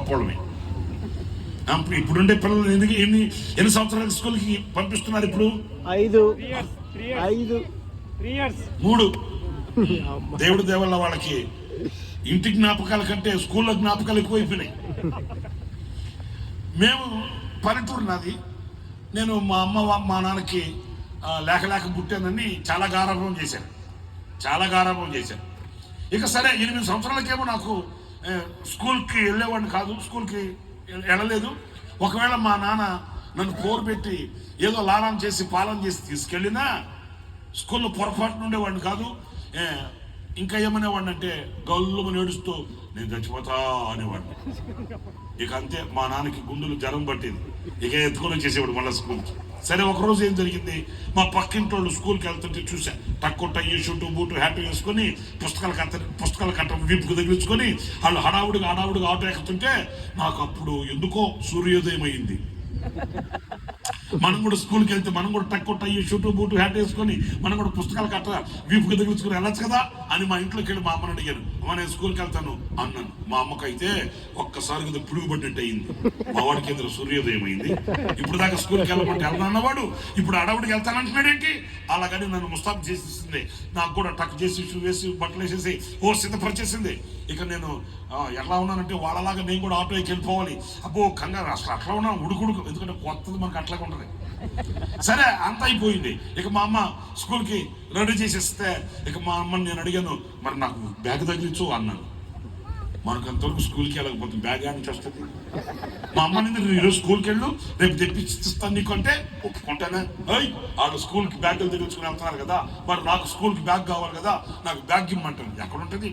గొప్పవాళ్ళమే. ఇప్పుడుండే పిల్లలు ఎన్ని సంవత్సరాల స్కూల్కి పంపిస్తున్నారు ఇప్పుడు? 3. దేవుడి దేవల్ల వాళ్ళకి ఇంటి జ్ఞాపకాల కంటే స్కూల్లో జ్ఞాపకాలు ఎక్కువైపోయినాయి. మేము పల్లెటూరు నాది. నేను మా అమ్మ మా నాన్నకి లేక పుట్టానని చాలా గారాభం చేశాను. ఇక సరే 8 సంవత్సరాలకేమో నాకు స్కూల్కి వెళ్ళేవాడిని కాదు, స్కూల్కి వెళ్ళలేదు. ఒకవేళ మా నాన్న నన్ను పోరు పెట్టి ఏదో లాలం చేసి పాలన చేసి తీసుకెళ్ళినా స్కూల్లో పొరపాటు ఉండేవాడిని కాదు. ఇంకా ఏమనేవాడిని అంటే గల్లుమని ఏడుస్తూ నేను చచ్చిపోతా అనేవాడిని. ఇక అంతే, మా నాన్నకి గుండెలు జ్వరం పట్టింది. ఇక ఎత్తుకొని వచ్చేసేవాడు మళ్ళీ స్కూల్కి. సరే ఒకరోజు ఏం జరిగింది, మా పక్కింటోళ్ళు స్కూల్కి వెళ్తుంటే చూసా. టక్కు టయ్యి షూటు బూటు హ్యాట్ వేసుకొని పుస్తకాల కట్ట వీపుకు తగిలించుకొని వాళ్ళు హడావుడిగా ఆటో ఎక్కుతుంటే నాకు అప్పుడు ఎందుకో సూర్యోదయం అయింది. మనం కూడా స్కూల్కి వెళ్తే మనం కూడా టక్కు టయ్యి షూటు బూటు హ్యాట్ వేసుకొని మనం కూడా పుస్తకాలు కట్ట వీపుకు తగిలించుకొని వెళ్ళచ్చు కదా అని మా ఇంట్లోకి వెళ్ళి మా అమ్మని అడిగాను. అమ్మ నేను స్కూల్కి వెళ్తాను అన్నాను. మా అమ్మకైతే ఒక్కసారి పురుగు పడినట్టు అయింది. మా వాడికి ఎదురు సూర్యోదయం అయింది. ఇప్పుడు దాకా స్కూల్కి వెళ్ళమంటే వెళ్ళనన్నవాడు ఇప్పుడు అడవుడికి వెళ్తానంటున్నాడేంటి? అలాగని నన్ను ముస్తాబు చేసేసింది. నాకు కూడా టక్ చేసి షూ వేసి బట్టలు వేసేసి సిద్ధపరిచేసింది. ఇక నేను ఎలా ఉన్నానంటే వాళ్ళలాగా నేను కూడా ఆటోకి వెళ్ళిపోవాలి. అబ్బో కంగారు, అసలు అట్లా ఉన్నా ఉడుకుడుకు, ఎందుకంటే కొత్తది మనకు అట్లాగే ఉంటుంది. సరే అంత అయిపోయింది. ఇక మా అమ్మ స్కూల్కి రెడీ చేసేస్తే ఇక మా అమ్మని నేను అడిగాను, మరి నాకు బ్యాగ్ తగిలించు అన్నాను. మనకు అంతవరకు స్కూల్కి వెళ్ళకపోతే బ్యాగ్ నుంచి వస్తుంది. మా అమ్మ నింది ఈరోజు స్కూల్కి వెళ్ళు, రేపు తెప్పిస్తాను నీకు అంటే ఒప్పుకుంటానే. వాళ్ళు స్కూల్కి బ్యాగులు తెప్పించుకుని వెళ్తున్నారు కదా, మరి నాకు స్కూల్కి బ్యాగ్ కావాలి కదా, నాకు బ్యాగ్ ఇమ్మంటాను. ఎక్కడ ఉంటుంది?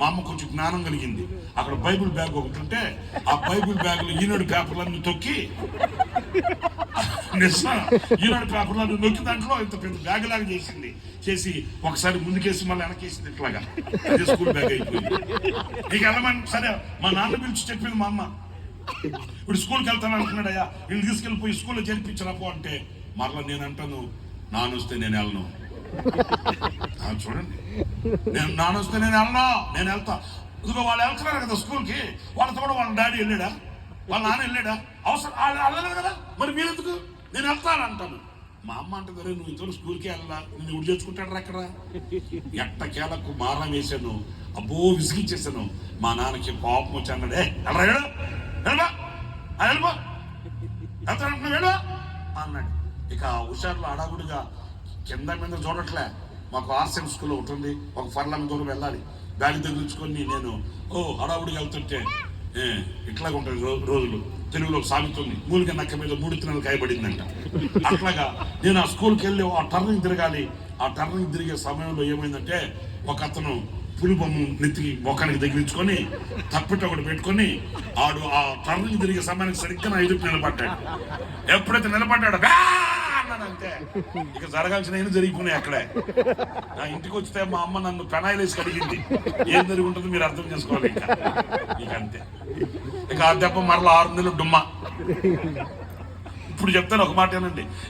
మా అమ్మ కొంచెం జ్ఞానం కలిగింది. అక్కడ బైబిల్ బ్యాగ్ ఒకటి ఉంటే ఆ బైబిల్ బ్యాగ్లో ఈనాడు పేపర్లన్నీ తొక్కి ఈనాడు పేపర్లన్నీ నొక్కి దాంట్లో ఇంత పెద్ద బ్యాగ్ లాగా చేసి ఒకసారి ముందుకేసి మళ్ళీ వెనకేసింది. ఇట్లాగా అదే స్కూల్ బ్యాగ్ అయిపోయింది. నీకు వెళ్ళమని సరే మా నాన్న పిలిచి చెప్పింది మా అమ్మ, ఇప్పుడు స్కూల్కి వెళ్తాను అంటున్నాడయ్యా, వీళ్ళు తీసుకెళ్ళిపోయి స్కూల్లో చేర్పించరాపో అంటే మరలా నేను అంటాను, నానొస్తే నేను వెళ్ళను. చూడండి, నేను నానొస్తే నేను వెళ్తా. ఇదిగో వాళ్ళు వెళ్తున్నారు కదా స్కూల్కి, వాళ్ళతో కూడా వాళ్ళ డాడీ వెళ్ళాడా, వాళ్ళ నాన్న వెళ్ళాడా? అవసరం వెళ్ళలేదు కదా, మరి మీరెందుకు? నేను వెళ్తాను అంటాను. మా అమ్మ అంటే సరే నువ్వు ఇంతలో స్కూల్కి వెళ్ళాలా, నిన్ను ఉడి చేసుకుంటాడు అక్కడ. ఎట్టకేలకు మారం వేసాను, అబ్బో విసిగించేసాను. మా నాన్నకి పాపం వచ్చి అన్నాడు, వెళ్ళా అన్నాడు. ఇక హుషారులో అడాగుడిగా కింద మీద చూడట్లే. మాకు ఆర్సెం స్కూల్ ఒకటి ఉంది, ఒక ఫర్లాంగ్ దూరం వెళ్ళాలి. బ్యాగ్ తగిలించుకొని నేను హడావుడికి వెళ్తుంటే ఇట్లాగా ఉంటుంది రోజులు. తెలుగులో సాగుతుంది, మూలిక నక్క మీద 3 తిన్నలు కాయబడిందంట. అట్లాగా నేను ఆ స్కూల్కి వెళ్ళి ఆ టర్నింగ్ తిరగాలి. ఆ టర్నింగ్ తిరిగే సమయంలో ఏమైందంటే ఒక అతను పులి బొమ్మ నెత్తికి మొక్కనికి తగిలించుకొని తప్పిట ఒకటి పెట్టుకొని ఆడు ఆ టర్నింగ్ తిరిగే సమయానికి సరిగ్గా నా ఎదురు నిలబడ్డాడు. ఎప్పుడైతే నిలబడ్డాడు అంతే, ఇక జరగాల్సిన ఏం జరిగిపోయినాయి అక్కడే. నా ఇంటికి వస్తే మా అమ్మ నన్ను పెనాయిలేసి కడిగింది. ఏం జరిగి ఉంటుంది మీరు అర్థం చేసుకోవాలి. ఇక అంతే. ఇక ఆ దెబ్బ మరలా 6 నెలలు డుమ్మా. ఇప్పుడు చెప్తాను ఒక మాట ఏనండి,